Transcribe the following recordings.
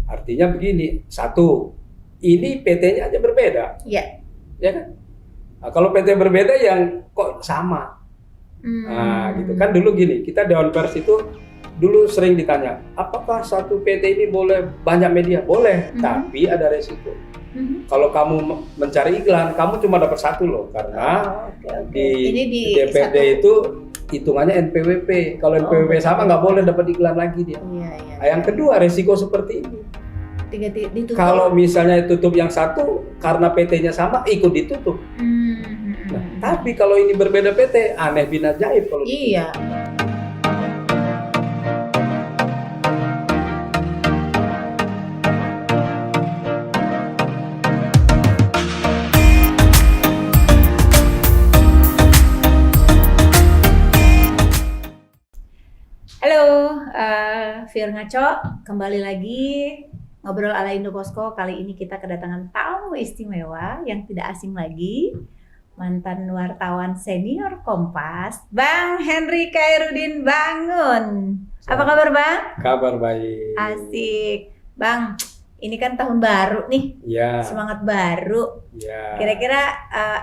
Artinya begini, satu, ini PT-nya aja berbeda, Iya. ya kan? Nah, kalau PT berbeda yang kok sama. Nah, gitu kan dulu gini, kita Dewan Pers itu dulu sering ditanya, apakah satu PT ini boleh banyak media? Boleh, tapi ada resiko. Kalau kamu mencari iklan, kamu cuma dapat satu loh, karena di DPD itu hitungannya NPWP. Kalau NPWP sama nggak boleh dapat iklan lagi dia. Nah, yang kedua resiko seperti ini. Kalau misalnya tutup yang satu, karena PT-nya sama, ikut ditutup. Nah, tapi kalau ini berbeda PT, aneh bin ajaib kalau iya. Halo, Fir Ngaco, kembali lagi ngobrol ala Indoposko. Kali ini kita kedatangan tamu istimewa yang tidak asing lagi, mantan wartawan senior Kompas, Bang Henry Khairudin Bangun. Apa kabar Bang? Kabar baik. Asik, Bang. Ini kan tahun baru nih, Ya. Semangat baru. Ya. Kira-kira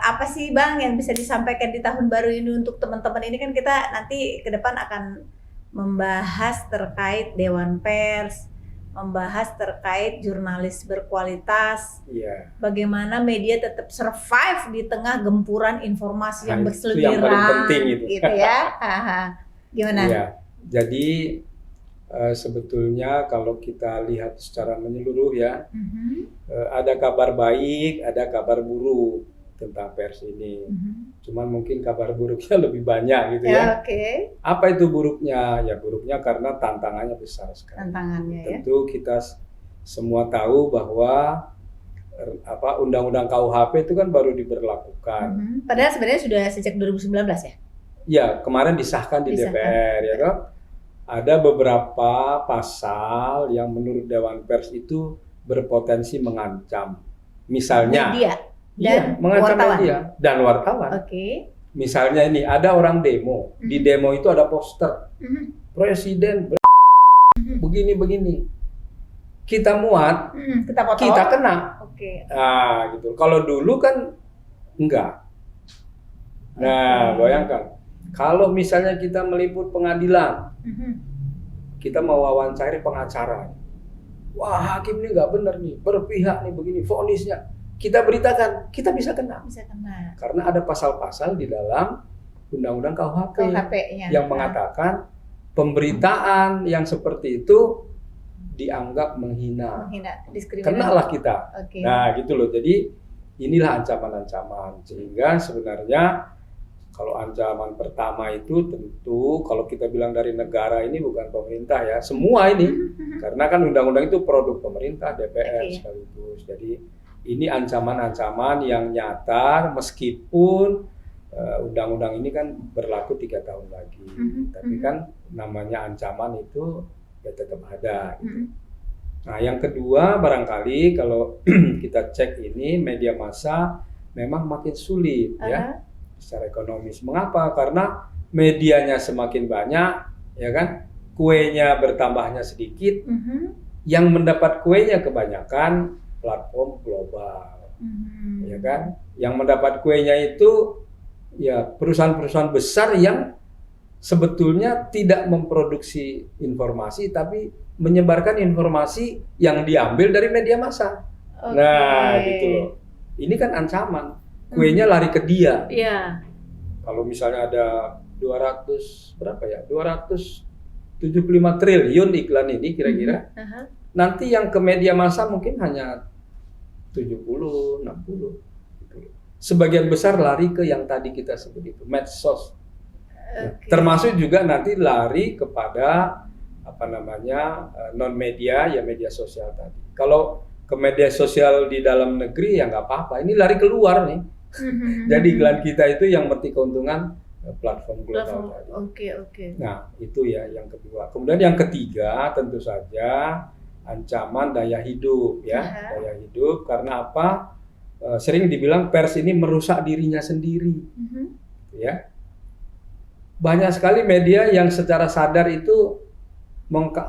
apa sih Bang yang bisa disampaikan di tahun baru ini untuk teman-teman ini? Kan kita nanti ke depan akan membahas terkait Dewan Pers, membahas terkait jurnalis berkualitas, bagaimana media tetap survive di tengah gempuran informasi yang berseliweran, yang paling penting itu. Gitu ya. Gimana? Ya, jadi sebetulnya kalau kita lihat secara menyeluruh ya, ada kabar baik, ada kabar buruk tentang pers ini. Cuman mungkin kabar buruknya lebih banyak gitu ya. Apa itu buruknya? Ya buruknya karena tantangannya besar sekali. Tentu kita semua tahu bahwa undang-undang KUHP itu kan baru diberlakukan. Padahal sebenarnya sudah sejak 2019 ya? Ya, kemarin disahkan di DPR ya kan. Ada beberapa pasal yang menurut Dewan Pers itu berpotensi mengancam. Misalnya media dan mengancam wartawan. Media dan wartawan. Misalnya ini ada orang demo, di demo itu ada poster presiden begini-begini. Kita muat, kita kena. Nah, gitu. Kalau dulu kan enggak. Nah, bayangkan kalau misalnya kita meliput pengadilan, kita mau wawancari pengacara. Wah, hakim ini nggak benar nih, berpihak nih begini, vonisnya. Kita beritakan, kita bisa kena. Karena ada pasal-pasal di dalam Undang-Undang KUHP yang mengatakan pemberitaan yang seperti itu dianggap menghina. Kenalah kita. Nah, gitu loh. Jadi inilah ancaman-ancaman. Sehingga sebenarnya kalau ancaman pertama itu tentu kalau kita bilang dari negara ini bukan pemerintah ya, semua ini. Karena kan undang-undang itu produk pemerintah, DPR sekaligus. Jadi ini ancaman-ancaman yang nyata meskipun undang-undang ini kan berlaku 3 tahun lagi. Tapi kan namanya ancaman itu ya tetap ada. Gitu. Nah yang kedua barangkali kalau kita cek ini media massa memang makin sulit ya secara ekonomis. Mengapa? Karena medianya semakin banyak, ya kan? Kuenya bertambahnya sedikit. Yang mendapat kuenya kebanyakan platform global, ya kan? Yang mendapat kuenya itu ya perusahaan-perusahaan besar yang sebetulnya tidak memproduksi informasi, tapi menyebarkan informasi yang diambil dari media massa. Nah, gitu loh. Ini kan ancaman. Kuenya lari ke dia. Kalau misalnya ada 275 triliun iklan ini kira-kira. Nanti yang ke media massa mungkin hanya 70, 60 gitu. Sebagian besar lari ke yang tadi kita sebut itu, medsos. Termasuk juga nanti lari kepada non media ya media sosial tadi. Kalau ke media sosial di dalam negeri ya nggak apa-apa. Ini lari keluar nih. Jadi iklan kita itu yang metik keuntungan platform global tadi. Nah, itu ya yang kedua. Kemudian yang ketiga tentu saja ancaman daya hidup ya. Daya hidup karena apa? Sering dibilang pers ini merusak dirinya sendiri. Ya. Banyak sekali media yang secara sadar itu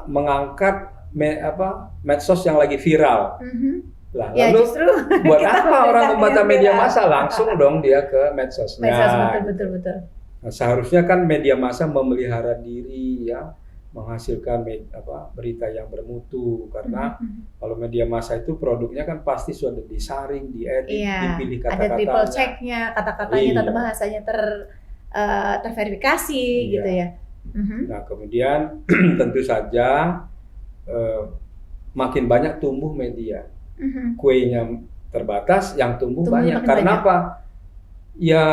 mengangkat medsos yang lagi viral. Lah, ya, lalu justru buat apa orang membaca media massa? Langsung dong dia ke medsosnya. Betul. Nah, seharusnya kan media massa memelihara diri ya, menghasilkan berita yang bermutu, karena kalau media massa itu produknya kan pasti sudah disaring, diedit, dipilih kata-katanya. Ada triple check-nya, kata-katanya, tata bahasanya terverifikasi gitu ya. Nah kemudian tentu saja makin banyak tumbuh media, kuenya terbatas, yang tumbuh banyak. Karena apa? Ya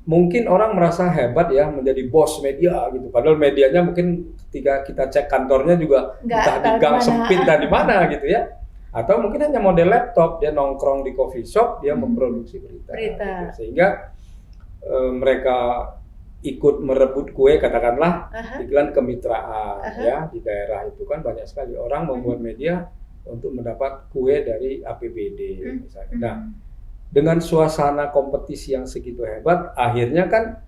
mungkin orang merasa hebat ya menjadi bos media gitu. Padahal medianya mungkin ketika kita cek kantornya juga entah di gang sempit dan di mana gitu ya. Atau mungkin hanya model laptop, dia nongkrong di coffee shop, dia memproduksi berita. Gitu. Sehingga mereka ikut merebut kue, katakanlah iklan kemitraan ya, di daerah itu kan banyak sekali orang membuat media untuk mendapat kue dari APBD misalnya. Nah, dengan suasana kompetisi yang segitu hebat, akhirnya kan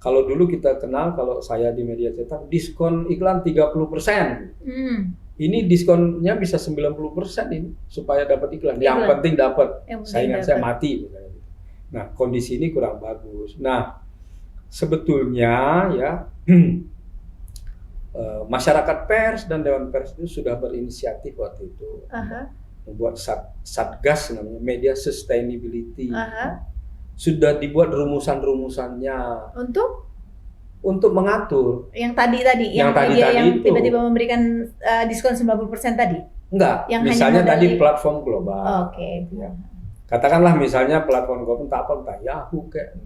kalau dulu kita kenal, kalau saya di media cetak, diskon iklan 30%. Ini diskonnya bisa 90% ini supaya dapat iklan. Yang penting dapat, saingan saya mati misalnya. Nah, kondisi ini kurang bagus. Nah, sebetulnya ya masyarakat pers dan Dewan Pers itu sudah berinisiatif waktu itu. Membuat satgas namanya media sustainability. Sudah dibuat rumusan-rumusannya untuk mengatur yang tadi yang tiba-tiba memberikan diskon 90% tadi. Enggak, yang misalnya tadi platform global. Ya. Katakanlah misalnya platform global entah Yahoo kayak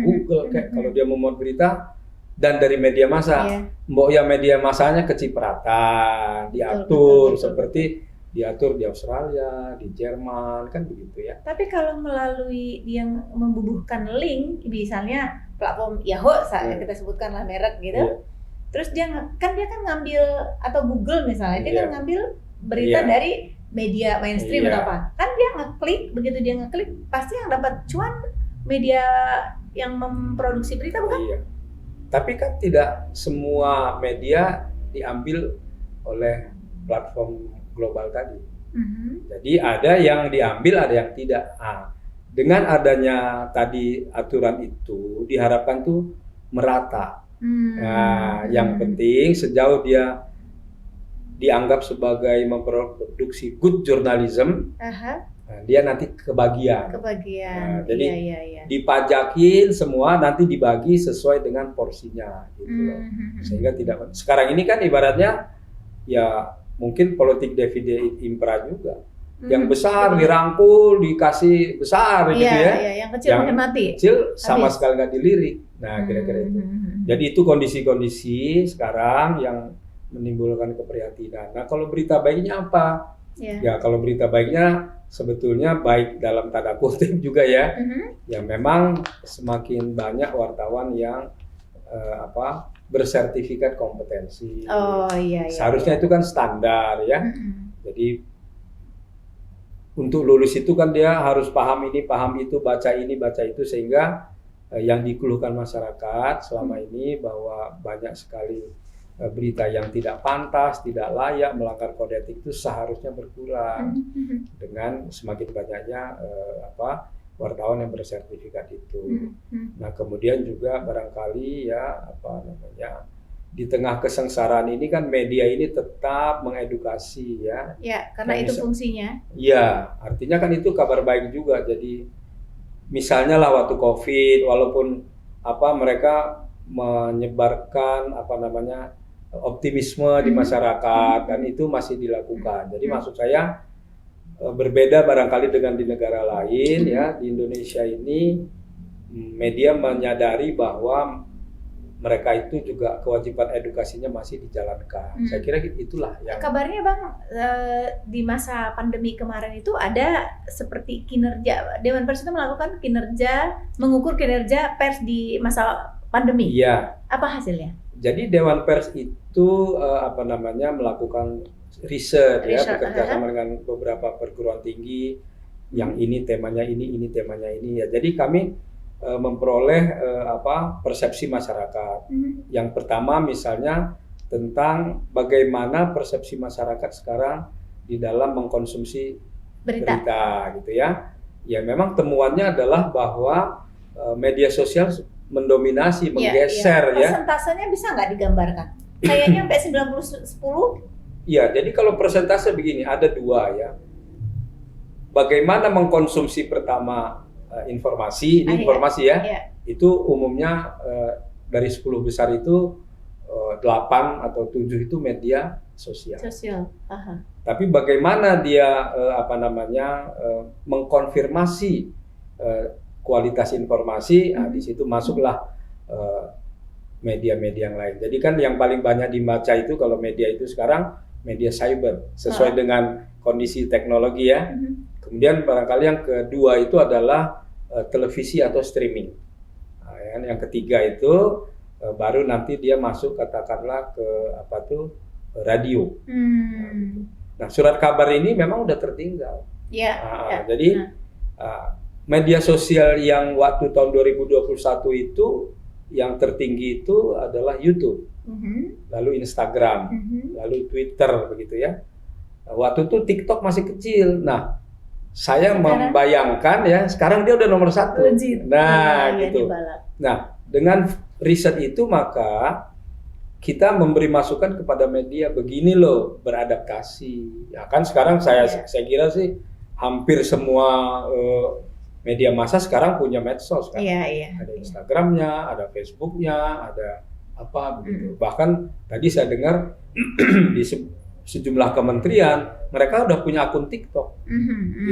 Google kayak, kalau dia memuat berita dan dari media massa, mbok ya media massanya kecipratan, diatur seperti diatur di Australia, di Jerman, kan begitu ya. Tapi kalau melalui yang membubuhkan link, misalnya platform Yahoo, kita sebutkanlah merek gitu, terus dia kan ngambil, atau Google misalnya, dia kan ngambil berita dari media mainstream atau apa, kan dia ngeklik, begitu dia ngeklik, pasti yang dapat cuan media yang memproduksi berita, bukan? Tapi kan tidak semua media diambil oleh platform global tadi. Jadi ada yang diambil, ada yang tidak. Dengan adanya tadi aturan itu diharapkan tuh merata. Nah, yang penting sejauh dia dianggap sebagai memproduksi good journalism, nah, dia nanti kebagian. Nah, jadi dipajakin semua, nanti dibagi sesuai dengan porsinya, gitu loh. Sehingga tidak. Sekarang ini kan ibaratnya ya mungkin politik divide impera juga. Yang besar dirangkul, dikasih besar gitu ya. Yang kecil makin mati. Kecil sama sekali nggak dilirik. Nah, kira-kira itu. Jadi itu kondisi-kondisi sekarang yang menimbulkan keprihatinan. Nah, kalau berita baiknya apa? Ya, kalau berita baiknya sebetulnya baik dalam tanda kutip juga ya. Ya memang semakin banyak wartawan yang bersertifikat kompetensi. Seharusnya itu kan standar ya. Jadi untuk lulus itu kan dia harus paham ini, paham itu, baca ini, baca itu, sehingga yang dikeluhkan masyarakat selama ini bahwa banyak sekali berita yang tidak pantas, tidak layak, melanggar kode etik itu seharusnya berkurang dengan semakin banyaknya wartawan yang bersertifikat itu. Nah, kemudian juga barangkali ya di tengah kesengsaraan ini kan media ini tetap mengedukasi ya. Ya, karena itu fungsinya. Ya, artinya kan itu kabar baik juga. Jadi misalnya lah waktu Covid, walaupun mereka menyebarkan optimisme di masyarakat, dan itu masih dilakukan. Jadi maksud saya berbeda barangkali dengan di negara lain ya, di Indonesia ini media menyadari bahwa mereka itu juga kewajiban edukasinya masih dijalankan. Saya kira itulah yang kabarnya Bang, di masa pandemi kemarin itu ada seperti kinerja Dewan Pers itu melakukan mengukur kinerja pers di masa pandemi. Iya. Apa hasilnya? Jadi Dewan Pers itu melakukan riset ya, bekerja sama dengan beberapa perguruan tinggi, yang ini temanya ini temanya ini ya. Jadi kami memperoleh persepsi masyarakat. Yang pertama misalnya tentang bagaimana persepsi masyarakat sekarang di dalam mengkonsumsi berita gitu ya. Ya memang temuannya adalah bahwa media sosial mendominasi, menggeser ya. Persentasenya bisa nggak digambarkan? Kayaknya sampai 90-10. Iya, jadi kalau persentase begini, ada dua ya. Bagaimana mengkonsumsi pertama informasi, ini informasi ya, itu umumnya dari 10 besar itu 8 atau 7 itu media sosial. Tapi bagaimana dia mengkonfirmasi kualitas informasi, di situ masuklah media-media yang lain. Jadi kan yang paling banyak dibaca itu kalau media itu sekarang media cyber, sesuai dengan kondisi teknologi ya. Kemudian barangkali yang kedua itu adalah televisi atau streaming. Nah, yang ketiga itu baru nanti dia masuk katakanlah ke radio. Nah, surat kabar ini memang udah tertinggal. Jadi media sosial yang waktu tahun 2021 itu yang tertinggi itu adalah YouTube, lalu Instagram, lalu Twitter begitu ya. Waktu itu TikTok masih kecil. Nah, saya membayangkan ya sekarang dia udah nomor 1. Nah, gitu. Nah, dengan riset itu maka kita memberi masukan kepada media begini loh beradaptasi. Ya kan sekarang saya kira sih hampir semua media massa sekarang punya medsos kan. Ada Instagramnya, ada Facebooknya, ada apa begitu. Bahkan tadi saya dengar di sejumlah kementerian mereka udah punya akun TikTok,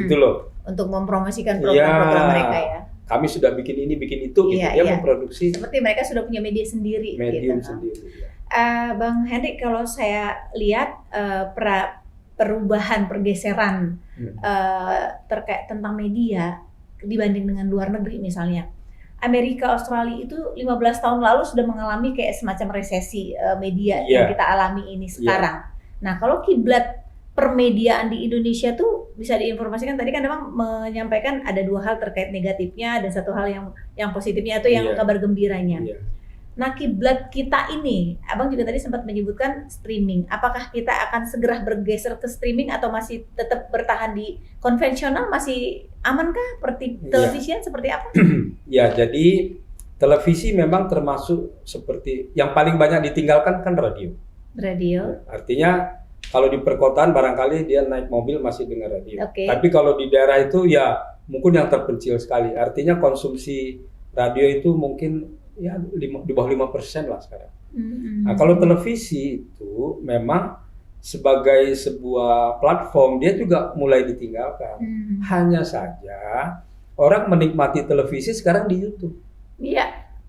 gitu loh. Untuk mempromosikan program-program mereka ya. Kami sudah bikin ini, bikin itu, gitu. Dia memproduksi. Seperti mereka sudah punya media sendiri. Medium gitu. sendiri. Bang Hendrik, kalau saya lihat perubahan pergeseran terkait tentang media dibanding dengan luar negeri misalnya. Amerika, Australia itu 15 tahun lalu sudah mengalami kayak semacam resesi media yang kita alami ini sekarang. Nah, kalau kiblat permediaan di Indonesia tuh bisa diinformasikan, tadi kan memang menyampaikan ada 2 hal terkait negatifnya dan 1 hal yang positifnya itu yang kabar gembiranya. Nah, kiblat kita ini, Abang juga tadi sempat menyebutkan streaming. Apakah kita akan segera bergeser ke streaming atau masih tetap bertahan di konvensional? Masih amankah televisian seperti apa? Ya, jadi televisi memang termasuk seperti yang paling banyak ditinggalkan kan radio. Artinya kalau di perkotaan barangkali dia naik mobil masih dengar radio. Tapi kalau di daerah itu ya mungkin yang terpencil sekali. Artinya konsumsi radio itu mungkin ya di bawah 5% lah sekarang. Nah, kalau televisi itu memang sebagai sebuah platform dia juga mulai ditinggalkan. Hanya saja orang menikmati televisi sekarang di YouTube.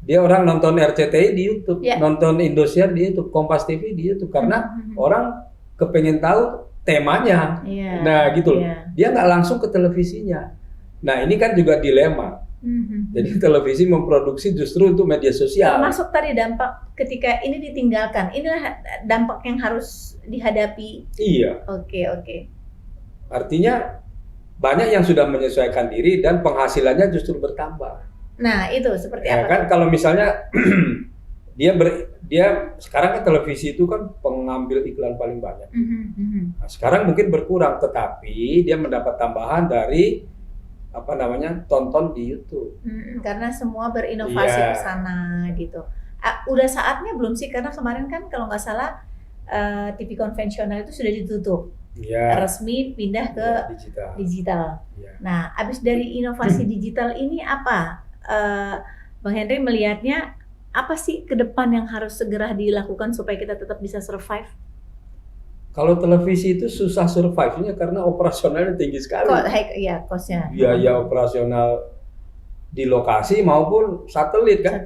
Dia orang nonton RCTI di YouTube, nonton Indosiar di YouTube, Kompas TV di YouTube karena orang kepengen tahu temanya. Nah, gitu loh. Dia nggak langsung ke televisinya. Nah, ini kan juga dilema. Jadi televisi memproduksi justru untuk media sosial. Termasuk tadi dampak ketika ini ditinggalkan. Inilah dampak yang harus dihadapi. Oke. Artinya banyak yang sudah menyesuaikan diri dan penghasilannya justru bertambah. Nah, itu seperti apa? Kan kalau misalnya dia sekarang kan televisi itu kan pengambil iklan paling banyak. Nah, sekarang mungkin berkurang, tetapi dia mendapat tambahan dari tonton di YouTube. Karena semua berinovasi ke sana gitu. Udah saatnya belum sih? Karena kemarin kan kalau nggak salah TV konvensional itu sudah ditutup. Resmi pindah ke digital. Nah, abis dari inovasi digital ini apa? Bang Henry melihatnya apa sih ke depan yang harus segera dilakukan supaya kita tetap bisa survive? Kalau televisi itu susah survive-nya karena operasionalnya tinggi sekali. Cost-nya. Biaya operasional di lokasi maupun satelit kan.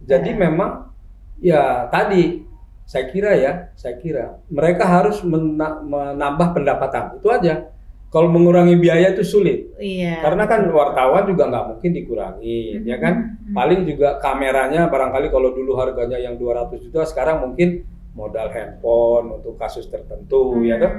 Jadi memang ya tadi saya kira mereka harus menambah pendapatan. Itu aja. Kalau mengurangi biaya itu sulit. Karena kan wartawan juga nggak mungkin dikurangi, ya kan? Paling juga kameranya barangkali kalau dulu harganya yang 200 juta sekarang mungkin modal handphone untuk kasus tertentu, ya kan?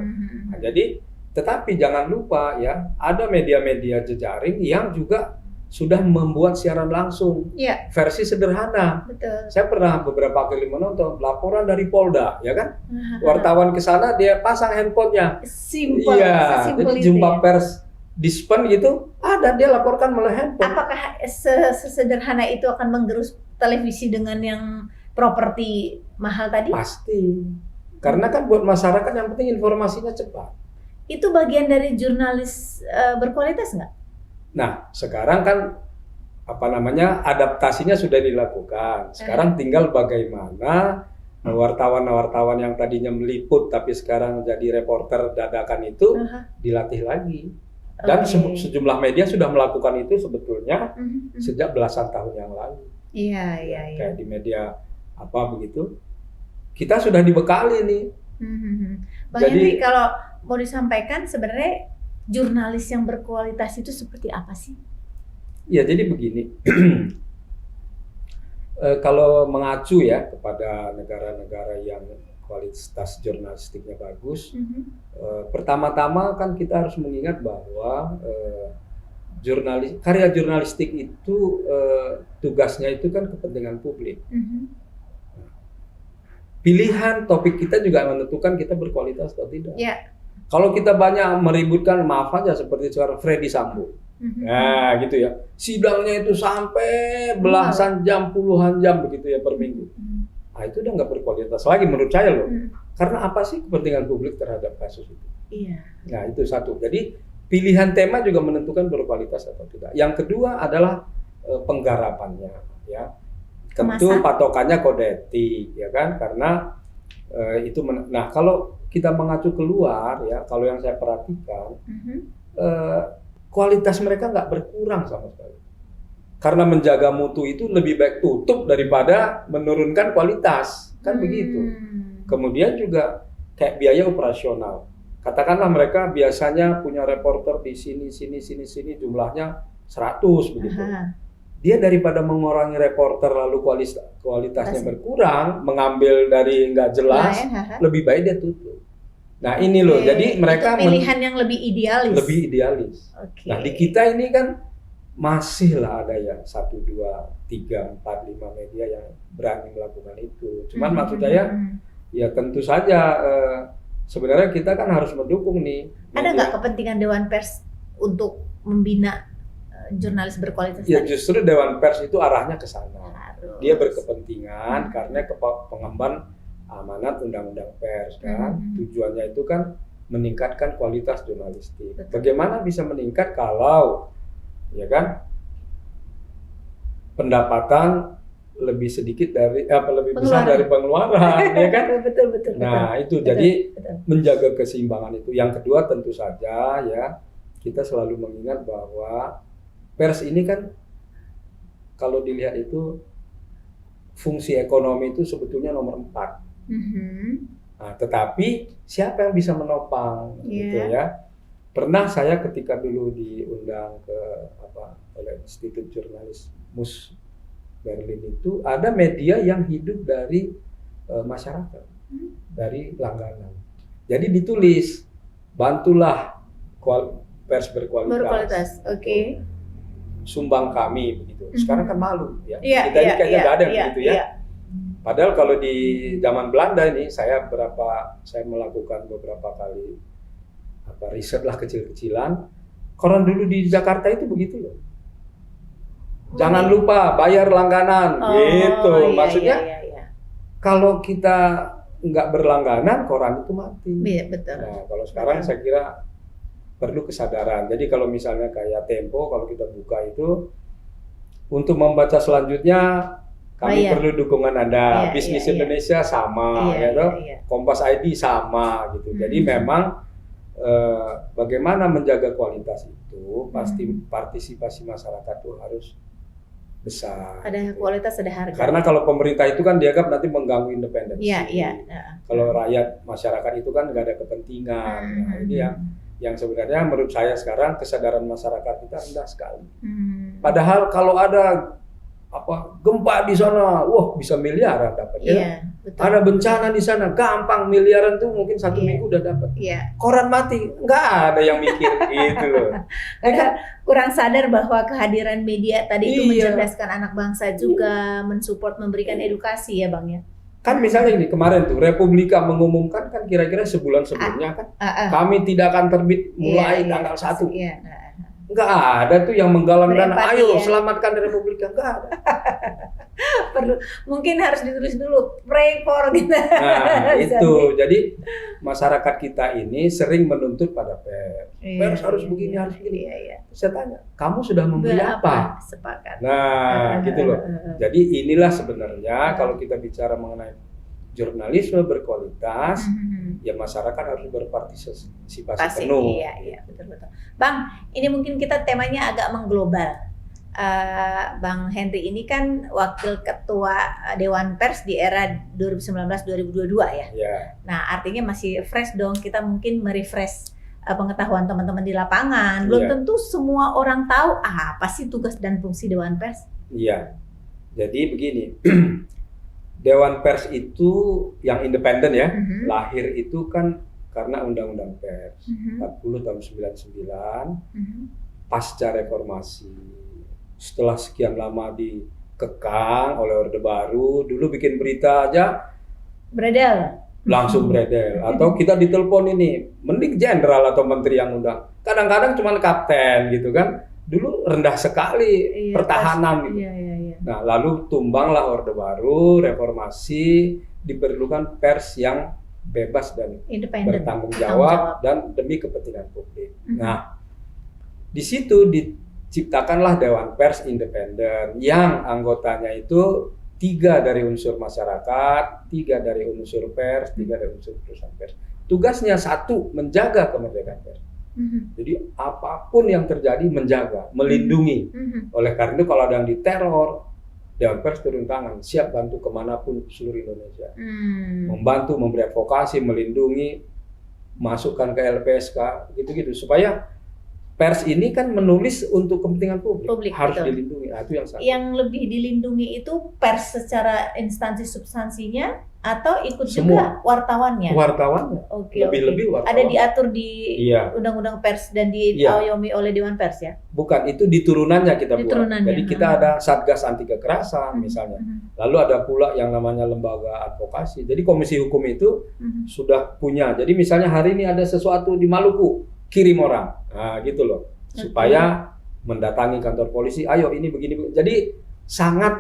Nah, jadi, tetapi jangan lupa ya, ada media-media jejaring yang juga sudah membuat siaran langsung Iya. versi sederhana. Betul. Saya pernah beberapa kali menonton laporan dari Polda, ya kan? Wartawan ke sana dia pasang handphonenya. Simpel. Iya, jadi jumpa pers dispen gitu, ada dia laporkan melalui handphone. Apakah sesederhana itu akan menggerus televisi dengan yang properti mahal tadi? Pasti. Karena kan buat masyarakat yang penting informasinya cepat. Itu bagian dari jurnalis berkualitas nggak? Nah, sekarang kan adaptasinya sudah dilakukan. Sekarang tinggal bagaimana wartawan-wartawan yang tadinya meliput tapi sekarang jadi reporter dadakan itu dilatih lagi. Dan sejumlah media sudah melakukan itu sebetulnya sejak belasan tahun yang lalu. Iya. Kayak di media begitu. Kita sudah dibekali nih. Bang Henry, kalau mau disampaikan sebenarnya jurnalis yang berkualitas itu seperti apa sih? Ya, jadi begini. Kalau mengacu ya kepada negara-negara yang kualitas jurnalistiknya bagus, pertama-tama kan kita harus mengingat bahwa karya jurnalistik itu tugasnya itu kan kepentingan publik. Pilihan topik kita juga menentukan kita berkualitas atau tidak. Yeah. Kalau kita banyak meributkan, maaf aja seperti sekarang Freddy Sambo. Nah, gitu ya. Sidangnya itu sampai belasan jam, puluhan jam begitu ya per minggu. Nah, itu udah nggak berkualitas lagi menurut saya loh. Karena apa sih kepentingan publik terhadap kasus itu? Iya. Nah, itu satu. Jadi pilihan tema juga menentukan berkualitas atau tidak. Yang kedua adalah penggarapannya, ya. Tentu patokannya kode etik, ya kan? Karena itu. Nah, kalau kita mengacu keluar, ya, kalau yang saya perhatikan, kualitas mereka nggak berkurang sama sekali. Karena menjaga mutu itu lebih baik tutup daripada menurunkan kualitas, kan begitu. Kemudian juga kayak biaya operasional. Katakanlah mereka biasanya punya reporter di sini jumlahnya 100 begitu. Dia daripada mengurangi reporter lalu kualitasnya berkurang, mengambil dari nggak jelas, lebih baik dia tutup. Nah ini loh, jadi mereka pilihan yang lebih idealis. Lebih idealis. Nah di kita ini kan masih lah ada ya 1, 2, 3, 4, 5 media yang berani melakukan itu. Cuman maksud saya, ya tentu saja sebenarnya kita kan harus mendukung nih. Ada nggak kepentingan Dewan Pers untuk membina jurnalis berkualitas? Ya justru Dewan Pers itu arahnya ke sana. Dia berkepentingan karena pengemban amanat Undang-Undang Pers kan. Tujuannya itu kan meningkatkan kualitas jurnalistik. Bagaimana bisa meningkat kalau ya kan pendapatan lebih sedikit dari lebih besar dari pengeluaran, ya kan? Betul. Nah, itu jadi menjaga keseimbangan itu. Yang kedua tentu saja ya kita selalu mengingat bahwa pers ini kan kalau dilihat itu fungsi ekonomi itu sebetulnya nomor 4. Nah, tetapi siapa yang bisa menopang gitu ya? Pernah saya ketika dulu diundang ke oleh Institut Jurnalismus Berlin itu ada media yang hidup dari masyarakat, dari langganan. Jadi ditulis bantulah pers berkualitas. Oke. Sumbang kami begitu. Sekarang kan malu ya. Kita ini kayaknya nggak ada begitu ya. Padahal kalau di zaman Belanda ini saya melakukan beberapa kali riset lah kecil-kecilan. Koran dulu di Jakarta itu begitu loh. Jangan lupa bayar langganan gitu. Maksudnya kalau kita nggak berlangganan koran itu mati. Iya, betul. Nah, kalau sekarang saya kira perlu kesadaran. Jadi kalau misalnya kayak Tempo kalau kita buka itu untuk membaca selanjutnya kami perlu dukungan Anda. Bisnis Indonesia sama, Kompas ID sama gitu. Jadi memang bagaimana menjaga kualitas itu pasti partisipasi masyarakat itu harus besar. Ada kualitas, ada harga. Karena kalau pemerintah itu kan dianggap nanti mengganggu independensi. Iya. Kalau rakyat masyarakat itu kan nggak ada kepentingan. Nah, ini yang sebenarnya menurut saya sekarang kesadaran masyarakat kita rendah sekali. Padahal kalau ada gempa di sana, wah bisa miliaran dapat ya. Iya, betul. Ada bencana di sana, gampang miliaran tuh mungkin 1 minggu udah dapat. Iya. Koran mati, nggak ada yang mikir gitu loh. Karena kurang sadar bahwa kehadiran media tadi itu mencerdaskan anak bangsa juga, mensupport, memberikan edukasi ya Bang ya. Kan misalnya ini kemarin tuh Republika mengumumkan kan kira-kira sebulan sebelumnya kan kami tidak akan terbit mulai tanggal 1. Iya. Nggak ada tuh yang menggalang dana, ayo ya. selamatkan Republika, nggak ada. Perlu, mungkin harus ditulis dulu, pray for gitu. Nah itu, jadi masyarakat kita ini sering menuntut pada pers. Pers harus begini, harus begini. Iya. Saya tanya, kamu sudah memberi apa? Sepakat. Nah gitu loh. Jadi inilah sebenarnya kalau kita bicara mengenai jurnalisme berkualitas, ya masyarakat harus berpartisipasi penuh. Iya, betul. Bang, ini mungkin kita temanya agak mengglobal. Bang Henry ini kan wakil ketua Dewan Pers di era 2019-2022 ya. Nah, artinya masih fresh dong. Kita mungkin merefresh pengetahuan teman-teman di lapangan. Belum tentu semua orang tahu apa sih tugas dan fungsi Dewan Pers. Iya. Jadi begini. Dewan Pers itu yang independen ya, lahir itu kan karena Undang-Undang Pers 40 tahun 99, pasca reformasi. Setelah sekian lama dikekang oleh Orde Baru, dulu bikin berita aja langsung beredel. Atau kita ditelepon ini, mending jenderal atau menteri yang undang. Kadang-kadang cuma kapten gitu kan. Dulu rendah sekali pertahanan gitu. Nah, lalu tumbanglah Orde Baru, reformasi, diperlukan pers yang bebas dan bertanggung jawab dan demi kepentingan publik. Nah, di situ diciptakanlah Dewan Pers Independen yang anggotanya itu 3 dari unsur masyarakat, 3 dari unsur pers, 3 dari unsur perusahaan pers. Tugasnya 1, menjaga kemerdekaan pers. Jadi apapun yang terjadi menjaga, melindungi. Oleh karena itu kalau ada yang diteror, Dewan Pers turun tangan, siap bantu kemanapun seluruh Indonesia. Membantu, memberi advokasi, melindungi, masukkan ke LPSK, gitu-gitu. Supaya pers ini kan menulis untuk kepentingan publik harus dilindungi. Nah, itu yang satu. Yang lebih dilindungi itu pers secara instansi substansinya atau ikut semua. Juga wartawannya? Wartawannya. Lebih-lebih wartawan. Ada diatur di Undang-Undang Pers dan diayomi oleh Dewan Pers ya? Bukan, itu di turunannya kita buat. Jadi kita ada Satgas Anti Kekerasan misalnya. Lalu ada pula yang namanya Lembaga Advokasi. Jadi Komisi Hukum itu sudah punya. Jadi misalnya hari ini ada sesuatu di Maluku, kirim orang. Nah gitu loh. Supaya mendatangi kantor polisi, ayo ini begini. Jadi sangat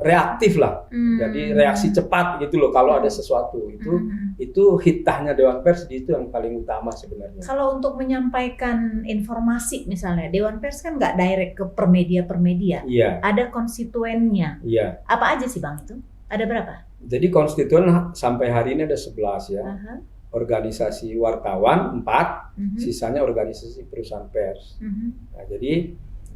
reaktif lah, jadi reaksi cepat gitu loh kalau ada sesuatu itu hitahnya Dewan Pers itu yang paling utama sebenarnya. Kalau untuk menyampaikan informasi misalnya Dewan Pers kan nggak direct ke per media, ada konstituennya. Apa aja sih Bang itu? Ada berapa? Jadi konstituen sampai hari ini ada 11 ya. Organisasi wartawan 4, sisanya organisasi perusahaan pers. Nah, jadi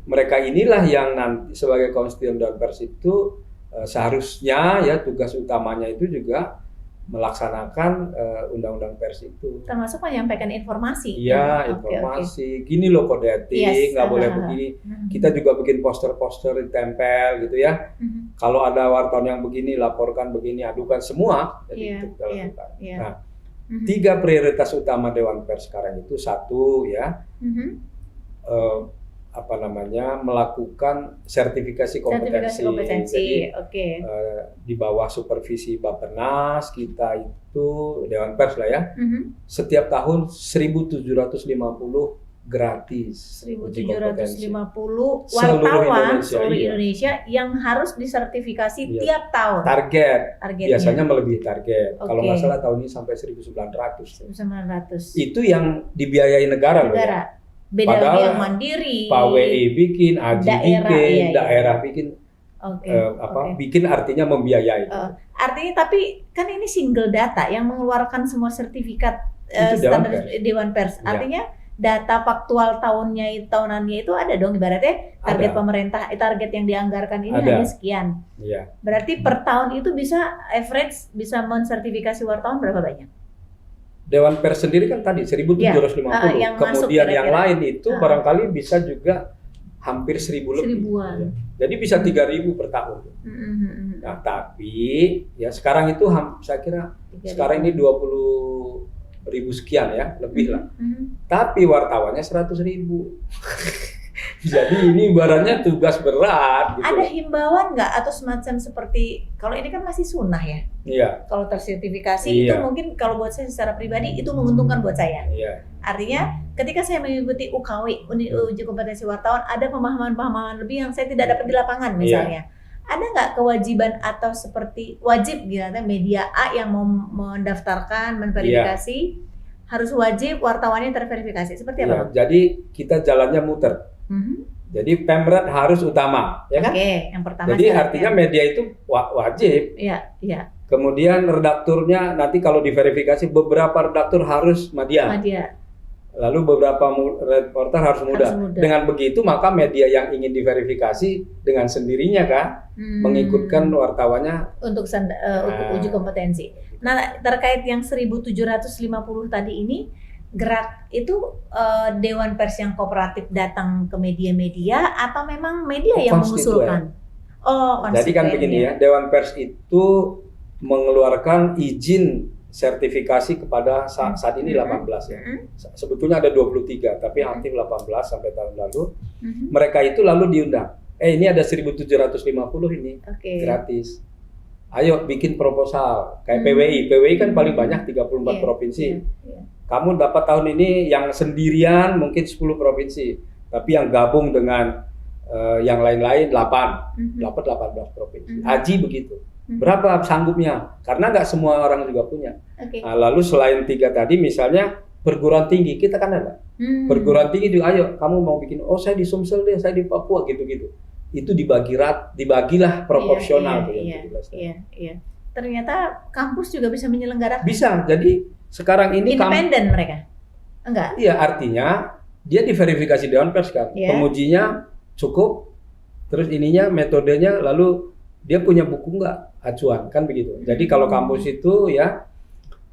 mereka inilah yang nanti sebagai konstituen Dewan Pers itu seharusnya ya tugas utamanya itu juga melaksanakan Undang-Undang Pers itu. Termasuk menyampaikan informasi. Iya, informasi. Gini loh kode etik, nggak boleh begini. Kita juga bikin poster-poster ditempel gitu ya. Kalau ada wartawan yang begini, laporkan begini, adukan semua. Jadi itu kita lakukan. Nah, 3 prioritas utama Dewan Pers sekarang itu 1 ya. Melakukan sertifikasi kompetensi. Jadi, di bawah supervisi Bappenas kita itu Dewan Pers lah ya. Setiap tahun 1.750 gratis. 1.750 wartawan seluruh Indonesia yang harus disertifikasi tiap tahun. Targetnya. Biasanya melebihi target. Kalau nggak salah tahun ini sampai 1.900. Itu yang dibiayai negara loh ya. Beda lagi yang mandiri, PAWI bikin, AJI bikin, daerah bikin, bikin artinya membiayai. Artinya tapi kan ini single data yang mengeluarkan semua sertifikat standar Dewan Pers. Artinya data faktual tahunannya itu ada dong, ibaratnya target pemerintah, target yang dianggarkan ini hanya sekian. Berarti per tahun itu bisa average bisa mensertifikasi wartawan berapa banyak? Dewan Pers sendiri kan tadi 1.750, kemudian yang lain itu barangkali bisa juga hampir 1.000 lebih. Seribuan. Jadi bisa 3.000 per tahun. Nah, tapi ya sekarang itu saya kira 3.000. sekarang ini 20.000 sekian ya, lebih lah. Tapi wartawannya 100.000. Jadi ini ibaratnya tugas berat. Gitu. Ada himbauan nggak atau semacam seperti kalau ini kan masih sunnah ya? Iya. Kalau tersertifikasi itu mungkin kalau buat saya secara pribadi itu menguntungkan buat saya. Iya. Artinya ketika saya mengikuti UKW, uji kompetensi wartawan, ada pemahaman-pemahaman lebih yang saya tidak dapat di lapangan misalnya. Ada nggak kewajiban atau seperti wajib gitu, media A yang mau mendaftarkan, menverifikasi harus wajib wartawannya terverifikasi. Seperti apa? Jadi kita jalannya muter. Jadi Pemret harus utama, ya kan? Oke, yang pertama. Jadi artinya media itu wajib. Iya, iya. Kemudian redakturnya nanti kalau diverifikasi beberapa redaktur harus Madya. Lalu beberapa reporter harus muda. Dengan begitu maka media yang ingin diverifikasi dengan sendirinya kan mengikutkan wartawannya untuk uji kompetensi. Nah, terkait yang 1.750 tadi ini, gerak itu Dewan Pers yang kooperatif datang ke media-media atau memang media yang mengusulkan? Oh, jadi kan begini ya, Dewan Pers itu mengeluarkan izin sertifikasi kepada saat ini 18 ya. Sebetulnya ada 23, tapi aktif 18 sampai tahun lalu. Mereka itu lalu diundang. Ini ada 1.750 ini gratis. Ayo bikin proposal kayak PWI. PWI kan paling banyak 34 provinsi. Kamu dapat tahun ini yang sendirian mungkin 10 provinsi, tapi yang gabung dengan yang lain-lain 8, dapat 18 provinsi. Haji begitu. Berapa sanggupnya? Karena nggak semua orang juga punya. Nah, lalu selain 3 tadi, misalnya perguruan tinggi, kita kan ada. Perguruan tinggi juga, ayo kamu mau bikin, saya di Sumsel deh, saya di Papua gitu-gitu. Itu dibagilah proporsional. Iya. Ternyata kampus juga bisa menyelenggarakan. Bisa. Jadi sekarang ini independen mereka? Enggak? Iya, artinya dia diverifikasi Dewan Pers kan. Pengujinya cukup, terus ininya metodenya, lalu dia punya buku nggak acuan kan begitu. Jadi kalau kampus itu ya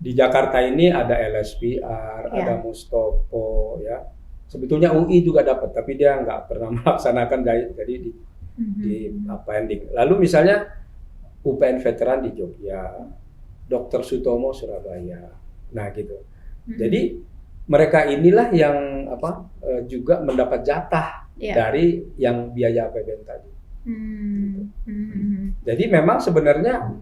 di Jakarta ini ada LSPR, ada Mustopo ya. Sebetulnya UI juga dapat, tapi dia nggak pernah melaksanakan, jadi di pending. Lalu misalnya UPN Veteran di Jogja, Dr. Sutomo Surabaya. Nah gitu. Jadi mereka inilah yang juga mendapat jatah dari yang biaya APBN tadi. Jadi memang sebenarnya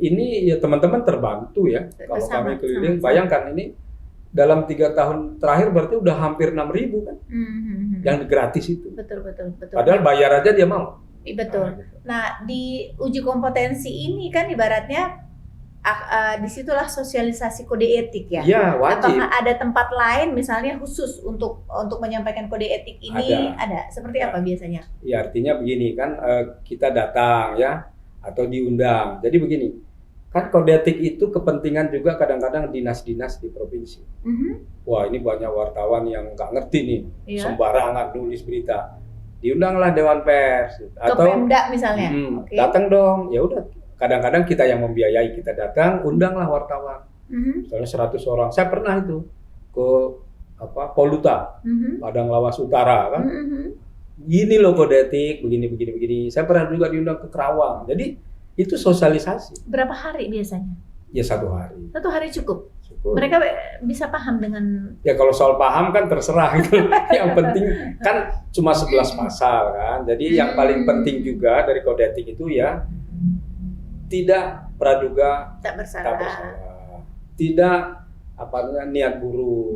ini ya teman-teman terbantu ya kalau kami keliling. Bayangkan ini dalam 3 tahun terakhir berarti udah hampir 6.000 kan yang gratis itu. Betul. Padahal bayar aja dia mau. Betul. Nah di uji kompetensi ini kan ibaratnya disitulah sosialisasi kode etik ya. Iya, wajib. Apakah ada tempat lain misalnya khusus untuk menyampaikan kode etik ini? Ada. Seperti apa biasanya? Ya artinya begini kan, kita datang ya atau diundang. Jadi begini, kan kode etik itu kepentingan juga kadang-kadang dinas-dinas di provinsi. Wah ini banyak wartawan yang nggak ngerti nih, sembarangan nulis berita. Diundanglah Dewan Pers atau Pemda misalnya. Datang dong, ya udah. Kadang-kadang kita yang membiayai, kita datang, undanglah wartawan. Misalnya 100 orang. Saya pernah itu ke Poluta, Padang Lawas Utara kan. Gini loh kode etik, begini. Saya pernah juga diundang ke Kerawang. Jadi itu sosialisasi. Berapa hari biasanya? Ya 1 hari. 1 hari cukup. Mereka bisa paham dengan. Ya kalau soal paham kan terserah gitu. Yang penting kan cuma 11 pasal kan. Jadi yang paling penting juga dari kode etik itu ya tidak praduga, tak bersalah, tidak niat buruk,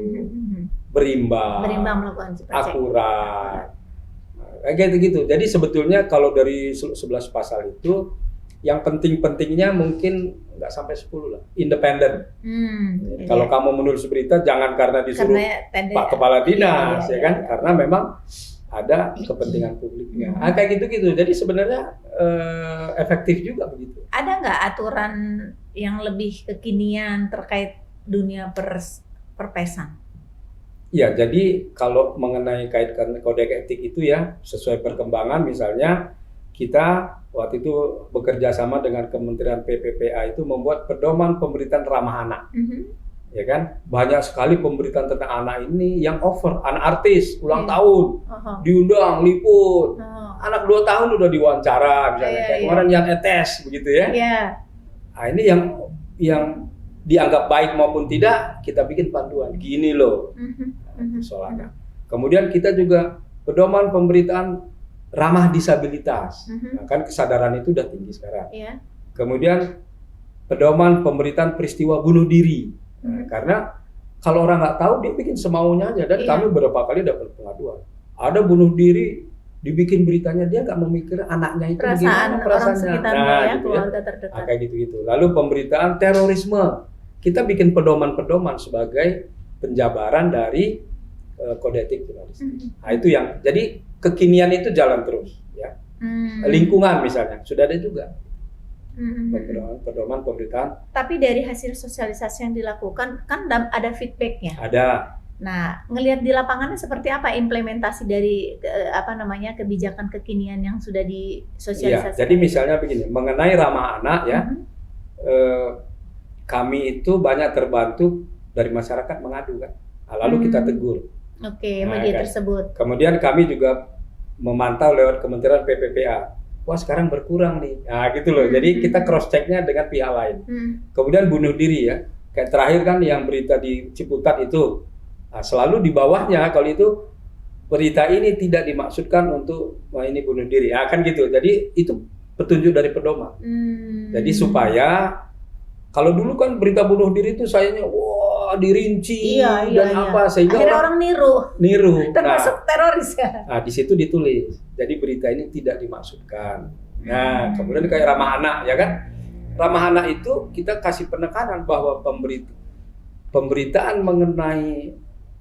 berimbang melakukan akurat, kayak gitu. Jadi sebetulnya kalau dari 11 pasal itu yang penting-pentingnya mungkin nggak sampai 10 lah, independen. Kalau kamu menulis berita jangan karena disuruh Pak Kepala Dinas, ya kan? Karena memang ada kepentingan publiknya. Kayak gitu-gitu. Jadi sebenarnya efektif juga begitu. Ada nggak aturan yang lebih kekinian terkait dunia perpesan? Ya, jadi kalau mengenai kaitkan kode etik itu ya sesuai perkembangan, misalnya kita waktu itu bekerja sama dengan Kementerian PPPA itu membuat pedoman pemberitaan ramah anak. ya kan? Banyak sekali pemberitaan tentang anak ini yang over, anak artis ulang tahun, diundang, liput, anak 2 tahun udah diwawancara misalnya, kayak kemarin yang ETS begitu ya. Nah ini yang dianggap baik maupun tidak, kita bikin panduan, gini loh soalnya. Kemudian kita juga pedoman pemberitaan ramah disabilitas, nah, kan kesadaran itu udah tinggi sekarang. Kemudian pedoman pemberitaan peristiwa bunuh diri. Nah, karena kalau orang nggak tahu dia bikin semaunya aja, dan kami beberapa kali dapat pengaduan. Ada bunuh diri dibikin beritanya, dia nggak memikir anaknya itu gimana perasaannya. Nah, gitu keluarga terdekat. Nah, kayak gitu-gitu. Lalu pemberitaan terorisme, kita bikin pedoman-pedoman sebagai penjabaran dari kode etik jurnalistik. Nah, itu yang jadi kekinian itu jalan terus ya. Lingkungan misalnya sudah ada juga. Pedoman pemberitaan. Tapi dari hasil sosialisasi yang dilakukan kan ada feedbacknya. Ada. Nah, ngelihat di lapangannya seperti apa implementasi dari kebijakan kekinian yang sudah disosialisasikan? Ya, jadi misalnya begini, mengenai ramah anak ya, kami itu banyak terbantu dari masyarakat mengadu kan, lalu kita tegur. Media tersebut. Kemudian kami juga memantau lewat Kementerian PPPA. Wah sekarang berkurang nih, nah gitu loh. Jadi kita cross checknya dengan pihak lain. Kemudian bunuh diri ya, kayak terakhir kan yang berita di Ciputat itu, nah, selalu di bawahnya kalau itu berita ini tidak dimaksudkan untuk ini bunuh diri, nah, kan gitu. Jadi itu petunjuk dari pedoman. Jadi supaya kalau dulu kan berita bunuh diri itu sayanya wah dirinci dan apa sehingga akhirnya orang niru termasuk teroris ya. Nah di situ ditulis. Jadi berita ini tidak dimaksudkan. Nah kemudian kayak ramah anak ya kan. Ramah anak itu kita kasih penekanan bahwa pemberitaan mengenai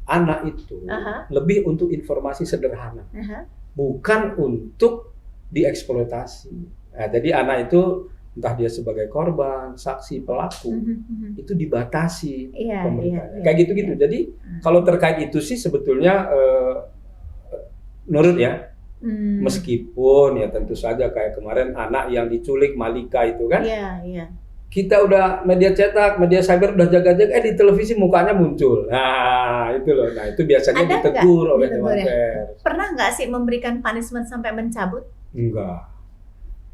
anak itu lebih untuk informasi sederhana, bukan untuk dieksploitasi. Nah, jadi anak itu entah dia sebagai korban, saksi, pelaku, itu dibatasi pemberitaannya. Kayak gitu-gitu. Jadi kalau terkait itu sih sebetulnya menurut ya, meskipun ya tentu saja kayak kemarin anak yang diculik Malika itu kan, kita udah media cetak, media cyber udah jaga-jaga, di televisi mukanya muncul. Nah itu loh, nah itu biasanya ditegur oleh Dewan Pers. Pernah nggak sih memberikan punishment sampai mencabut? Enggak.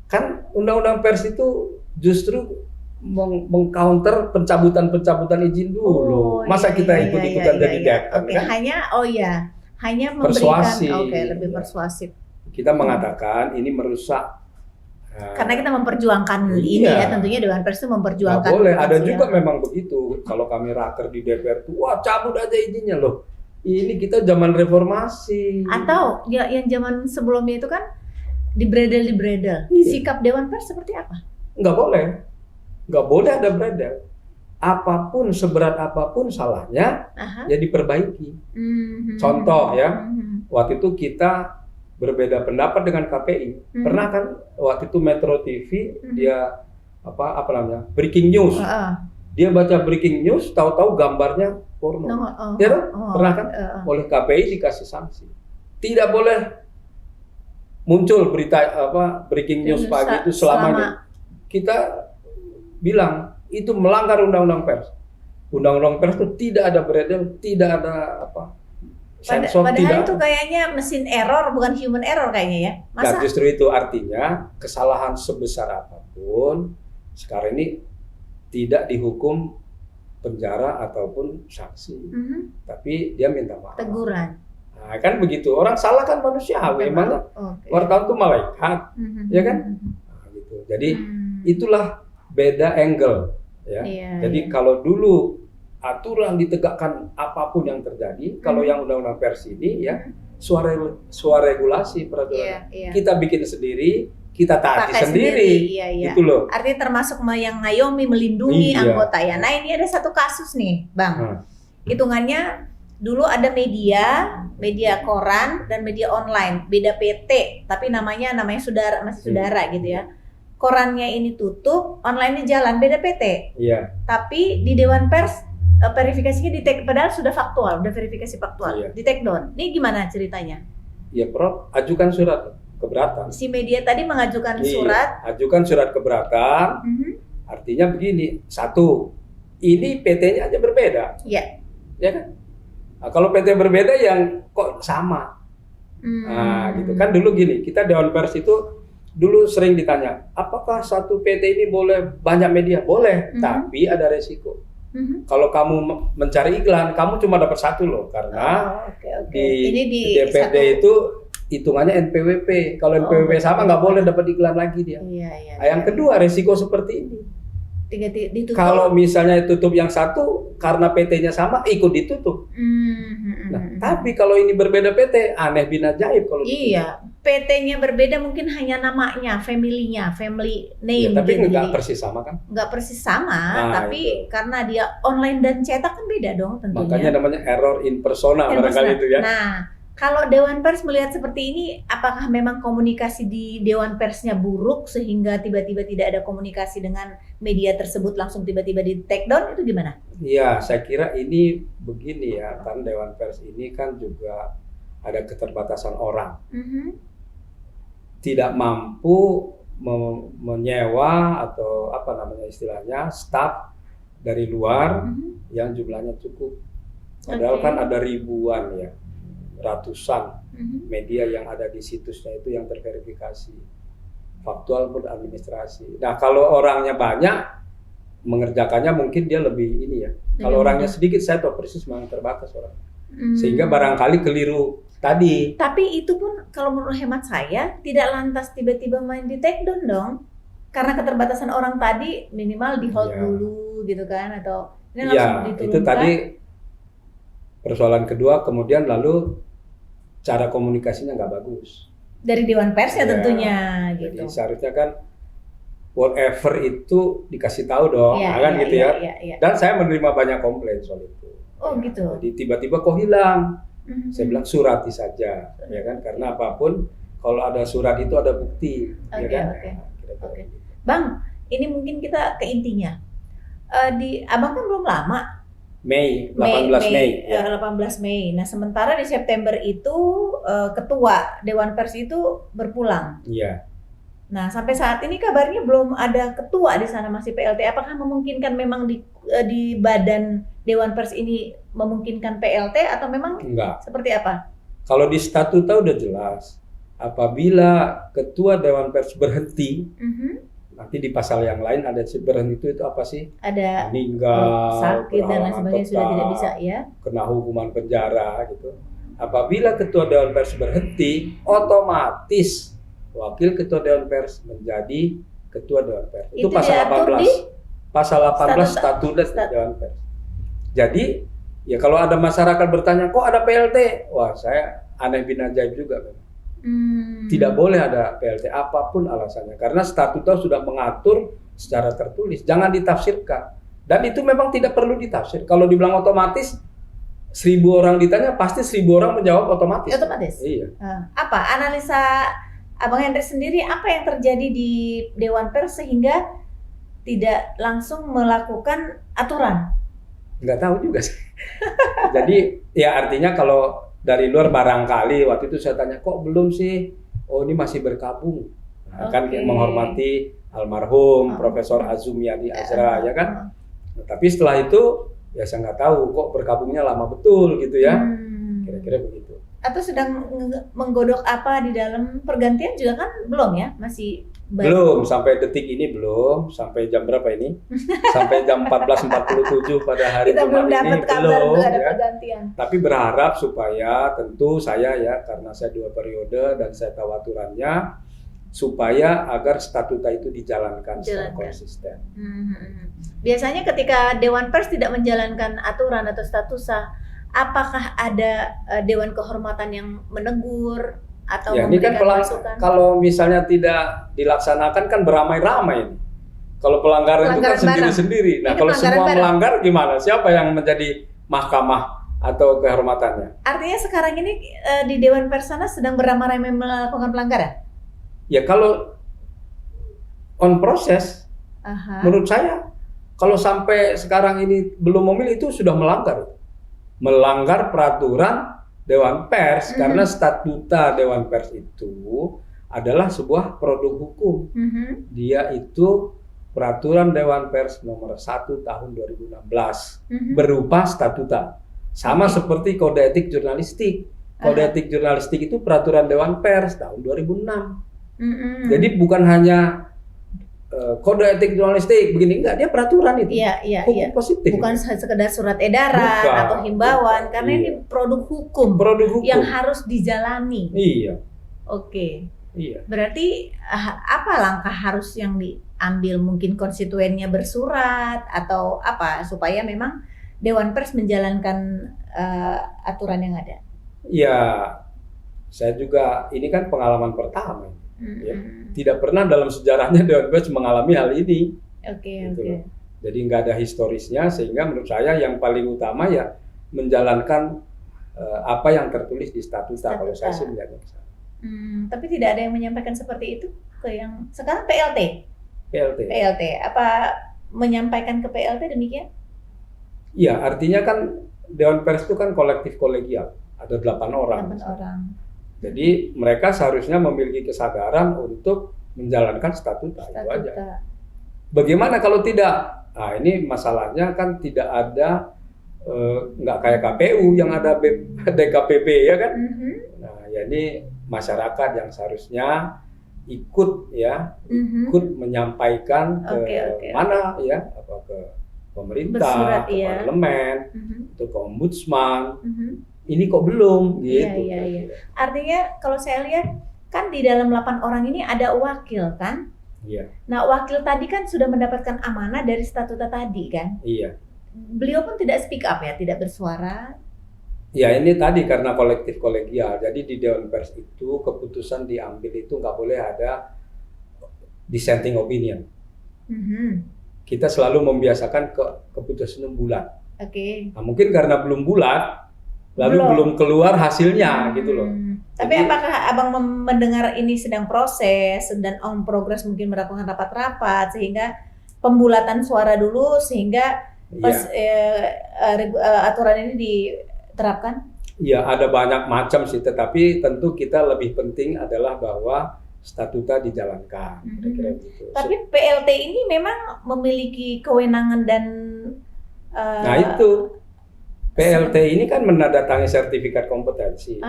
Kan undang-undang pers itu justru mengcounter pencabutan izin dulu. Masa kita ikut-ikutan jadi deadkan kan? Hanya memberikan lebih persuasif. Kita mengatakan ini merusak. Karena kita memperjuangkan ini ya, tentunya Dewan Pers itu memperjuangkan. Nggak boleh, ada juga memang begitu. Kalau kami raker di DPR tuh, wah cabut aja izinnya loh. Ini kita zaman reformasi. Atau ya yang zaman sebelumnya itu kan dibredel. Sikap Dewan Pers seperti apa? Nggak boleh ada bredel. Apapun seberat apapun salahnya, ya diperbaiki. Contoh ya, waktu itu kita berbeda pendapat dengan KPI. Pernah kan waktu itu Metro TV dia breaking news. Dia baca breaking news, tahu-tahu gambarnya porno. Pernah kan? Oleh KPI dikasih sanksi. Tidak boleh muncul berita breaking news pagi itu selamanya. Kita bilang itu melanggar undang-undang pers. Undang-undang pers itu tidak ada bredel, tidak ada sensor. Padahal itu kayaknya mesin error bukan human error kayaknya ya. Masa? Nah, justru itu artinya kesalahan sebesar apapun sekarang ini tidak dihukum penjara ataupun sanksi, tapi dia minta maaf. Teguran. Nah, kan begitu, orang salah kan manusiawi, emang wartawan itu malaikat, ya kan? Nah, gitu. Jadi itulah beda angle, ya. Jadi kalau dulu aturan ditegakkan apapun yang terjadi, kalau yang undang-undang pers ini, ya suara regulasi peraturan kita bikin sendiri, kita taati sendiri, gitu loh. Artinya termasuk yang ngayomi melindungi anggota ya. Nah ini ada satu kasus nih, Bang. Hitungannya dulu ada media koran dan media online, beda PT, tapi namanya masih saudara gitu ya. Korannya ini tutup, online-nya jalan, beda PT. Tapi di Dewan Pers verifikasinya padahal sudah faktual, udah verifikasi faktual, di take down. Ini gimana ceritanya? Ya, Prof, ajukan surat keberatan. Si media tadi mengajukan surat. Ajukan surat keberatan. Artinya begini, satu, ini PT-nya aja berbeda. Iya. Ya kan? Nah, kalau PT berbeda yang kok sama. Nah, gitu kan dulu gini, kita Dewan Pers itu dulu sering ditanya, apakah satu PT ini boleh banyak media? Boleh, tapi ada resiko. Kalau kamu mencari iklan, kamu cuma dapat satu loh, karena di DPD itu hitungannya NPWP. Kalau NPWP sama nggak boleh dapat iklan lagi dia. Iya. Yang kedua resiko seperti ini. Kalau misalnya tutup yang satu karena PT-nya sama ikut ditutup. Nah, tapi kalau ini berbeda PT, aneh bin ajaib kalau iya, PT-nya berbeda mungkin hanya namanya, family name. Ya, tapi nggak persis sama kan? Nggak persis sama, tapi karena dia online dan cetak kan beda dong tentunya. Makanya namanya error in persona barangkali itu ya. Nah, kalau Dewan Pers melihat seperti ini, apakah memang komunikasi di Dewan Persnya buruk sehingga tiba-tiba tidak ada komunikasi dengan media tersebut langsung tiba-tiba di take down, itu gimana? Iya, saya kira ini begini ya, kan Dewan Pers ini kan juga ada keterbatasan orang. Tidak mampu menyewa atau apa namanya istilahnya, staf dari luar yang jumlahnya cukup. Padahal kan ada ribuan ya. Ratusan media yang ada di situsnya itu yang terverifikasi faktual pun administrasi. Nah kalau orangnya banyak mengerjakannya mungkin dia lebih ini ya. Kalau orangnya sedikit saya tahu persis memang terbatas orang. Sehingga barangkali keliru tadi. Tapi itu pun kalau menurut hemat saya tidak lantas tiba-tiba main di take down dong. Karena keterbatasan orang tadi minimal di hold dulu gitu kan, atau ini langsung diturunkan. Itu tadi persoalan kedua, kemudian lalu cara komunikasinya nggak bagus. Dari Dewan Persnya tentunya gitu. Jadi seharusnya kan whatever itu dikasih tahu dong, gitu ya. Dan saya menerima banyak komplain soal itu. Oh gitu. Jadi tiba-tiba kok hilang. Saya bilang surati saja, ya kan? Karena apapun kalau ada surat itu ada bukti, ya kan? Oke. Bang, ini mungkin kita ke intinya. Abang kan belum lama. 18 Mei. 18 Mei. Nah, sementara di September itu ketua Dewan Pers itu berpulang. Iya. Nah, sampai saat ini kabarnya belum ada ketua di sana, masih PLT. Apakah memungkinkan memang di badan Dewan Pers ini memungkinkan PLT atau memang enggak? Seperti apa? Kalau di statuta udah jelas. Apabila ketua Dewan Pers berhenti, nanti di pasal yang lain ada berhenti itu apa sih? Ada meninggal, sakit dan lain sebagainya, sudah tidak bisa ya. Kena hukuman penjara gitu. Apabila ketua Dewan Pers berhenti, otomatis wakil ketua Dewan Pers menjadi ketua Dewan Pers. Itu pasal 18. Pasal 18 statuta Dewan Pers. Jadi, ya kalau ada masyarakat bertanya, kok ada PLT? Wah, saya aneh bin ajaib juga memang. Tidak boleh ada PLT apapun alasannya, karena statuta sudah mengatur secara tertulis, jangan ditafsirkan. Dan itu memang tidak perlu ditafsir. Kalau dibilang otomatis, 1000 orang ditanya pasti 1000 orang menjawab otomatis. Otomatis. Iya. Apa analisa Abang Henry sendiri, apa yang terjadi di Dewan Pers sehingga tidak langsung melakukan aturan? Nggak tahu juga sih. Jadi ya artinya kalau dari luar barangkali waktu itu saya tanya, kok belum sih? Oh ini masih berkabung. Nah, kan menghormati almarhum Profesor Azumiyadi Azra, ya kan? Nah, tapi setelah itu ya saya nggak tahu kok berkabungnya lama betul gitu ya. Kira-kira begitu. Atau sedang menggodok apa di dalam pergantian juga kan belum ya? Masih belum, sampai detik ini belum. Sampai jam berapa ini? Sampai jam 14.47 pada hari Jumat ini belum ya. Pergantian. Tapi berharap supaya tentu saya ya, karena saya 2 periode dan saya tahu aturannya, supaya agar statuta itu dijalankan secara konsisten. Biasanya ketika Dewan Pers tidak menjalankan aturan atau statuta, apakah ada Dewan Kehormatan yang menegur atau ya, ini kan masukan? Kalau misalnya tidak dilaksanakan kan beramai-ramai ini. Kalau pelanggaran itu kan sendiri-sendiri. Nah, kalau semua melanggar gimana? Siapa yang menjadi mahkamah atau kehormatannya? Artinya sekarang ini di Dewan Pers sana sedang beramai-ramai melakukan pelanggaran? Ya kalau on proses, menurut saya kalau sampai sekarang ini belum memilih itu sudah melanggar peraturan Dewan Pers, karena statuta Dewan Pers itu adalah sebuah produk hukum. Dia itu Peraturan Dewan Pers nomor 1 tahun 2016 berupa statuta. Sama seperti kode etik jurnalistik. Kode etik jurnalistik itu peraturan Dewan Pers tahun 2006. Jadi bukan hanya kode etik jurnalistik begini, enggak, dia peraturan itu. Hukum positif. Bukan sekedar surat edaran atau himbauan, karena ini produk hukum yang harus dijalani. Iya. Oke. Iya. Berarti apa langkah harus yang diambil? Mungkin konstituennya bersurat atau apa supaya memang Dewan Pers menjalankan aturan yang ada? Ya, saya juga ini kan pengalaman pertama. Ya. Tidak pernah dalam sejarahnya Dewan Pers mengalami hal ini. Oke. Jadi nggak ada historisnya, sehingga menurut saya yang paling utama ya menjalankan apa yang tertulis di statuta. Kalau saya sih melihatnya ke sana. Tapi tidak ada yang menyampaikan seperti itu ke yang sekarang PLT. Apa menyampaikan ke PLT demikian? Iya, artinya kan Dewan Pers itu kan kolektif kolegial, ada 8 orang. Jadi mereka seharusnya memiliki kesadaran untuk menjalankan statuta. Itu aja. Bagaimana kalau tidak? Nah, ini masalahnya kan tidak ada, nggak kayak KPU yang ada DKPP ya kan? Nah, jadi masyarakat yang seharusnya ikut menyampaikan ke mana ya, apa ke pemerintah, ke parlemen, atau ke ombudsman. Ini kok belum gitu. Iya. Artinya kalau saya lihat kan di dalam 8 orang ini ada wakil kan? Iya. Nah, wakil tadi kan sudah mendapatkan amanah dari statuta tadi kan? Iya. Beliau pun tidak speak up ya, tidak bersuara. Ya ini tadi karena kolektif kolegial. Jadi di Dewan Pers itu keputusan diambil itu nggak boleh ada dissenting opinion. Kita selalu membiasakan keputusan bulat. Oke. Nah, mungkin karena belum bulat, lalu belum keluar hasilnya gitu loh. Tapi jadi, apakah Abang mendengar ini sedang proses dan on progress, mungkin melakukan rapat-rapat sehingga pembulatan suara dulu sehingga aturan ini diterapkan? Ya ada banyak macam sih, tetapi tentu kita lebih penting adalah bahwa statuta dijalankan. Kira-kira gitu. Tapi PLT ini memang memiliki kewenangan dan nah itu PLT ini kan menandatangani sertifikat kompetensi.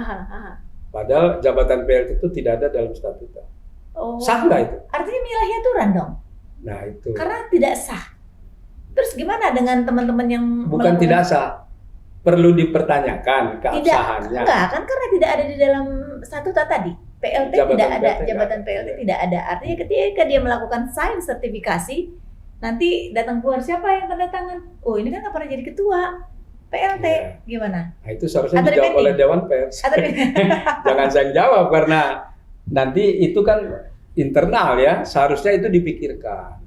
Padahal jabatan PLT itu tidak ada dalam statuta. Sah nggak itu? Artinya menyalahi aturan dong? Nah itu. Karena tidak sah. Terus gimana dengan teman-teman yang bukan tidak sah, perlu dipertanyakan keabsahannya. Enggak, kan karena tidak ada di dalam statuta tadi. PLT jabatan tidak ada, jabatan PLT tidak ada. Artinya ketika dia melakukan sign sertifikasi, nanti datang keluar siapa yang tanda tangan? Oh ini kan nggak pernah jadi ketua PLT, gimana? Nah itu seharusnya dijawab oleh Dewan Pers. Jangan saya jawab karena nanti itu kan internal ya, seharusnya itu dipikirkan.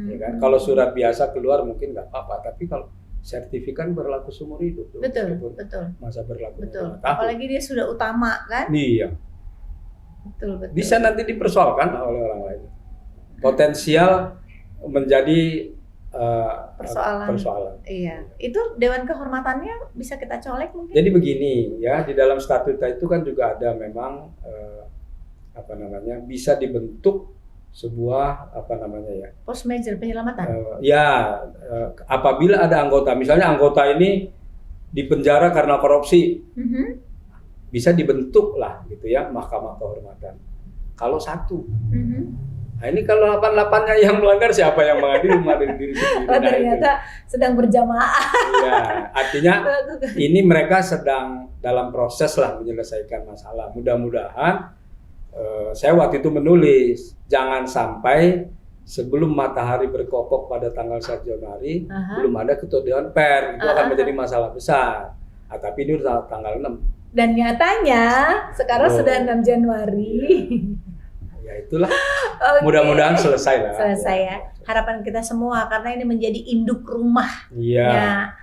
Ya kan? Kalau surat biasa keluar mungkin nggak apa-apa, tapi kalau sertifikat berlaku seumur hidup. Betul. Masa berlaku. Betul. Apalagi dia sudah utama kan? Iya. Betul. Bisa nanti dipersoalkan oleh orang lain. Potensial menjadi persoalan. Iya. Itu Dewan Kehormatannya bisa kita colek mungkin? Jadi begini ya, di dalam statuta itu kan juga ada memang bisa dibentuk sebuah post merger penyelamatan. Apabila ada anggota, misalnya anggota ini dipenjara karena korupsi, bisa dibentuk lah gitu ya Mahkamah Kehormatan. Kalau satu, nah ini kalau 8-8-nya yang melanggar, siapa yang mengadili diri sendiri? Ternyata sedang berjamaah. Ya, artinya ini mereka sedang dalam proses lah menyelesaikan masalah. Mudah-mudahan saya waktu itu menulis, jangan sampai sebelum matahari berkokok pada tanggal 1 Januari belum ada ketua Dewan Pers, itu akan menjadi masalah besar. Tapi ini udah tanggal 6. Dan nyatanya sekarang sudah 6 Januari. Ya itulah. Mudah-mudahan selesai lah. Selesai ya. Harapan kita semua karena ini menjadi induk rumahnya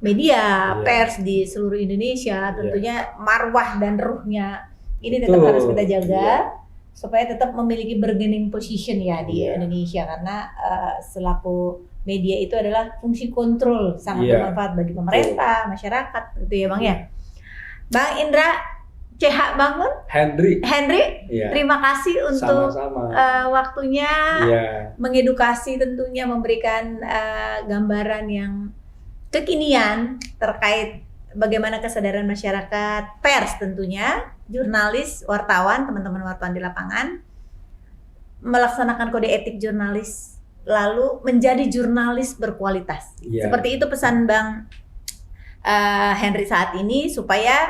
media, pers di seluruh Indonesia. Tentunya marwah dan ruhnya ini tetap harus kita jaga supaya tetap memiliki bargaining position ya di Indonesia, karena selaku media itu adalah fungsi kontrol sangat bermanfaat bagi pemerintah, masyarakat gitu ya Bang ya. Bang Indra, CH Bangun, Henry. Iya. Terima kasih untuk waktunya, mengedukasi tentunya, memberikan gambaran yang kekinian terkait bagaimana kesadaran masyarakat, pers tentunya, jurnalis, wartawan, teman-teman wartawan di lapangan, melaksanakan kode etik jurnalis, lalu menjadi jurnalis berkualitas. Seperti itu pesan Bang Henry saat ini, supaya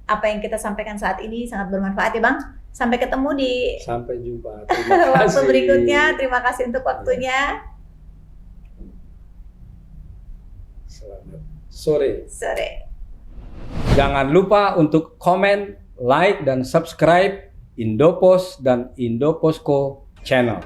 apa yang kita sampaikan saat ini sangat bermanfaat ya Bang. Sampai ketemu Sampai jumpa. Waktu berikutnya. Terima kasih untuk waktunya. Selamat sore. Jangan lupa untuk komen, like, dan subscribe Indopos dan Indoposco Channel.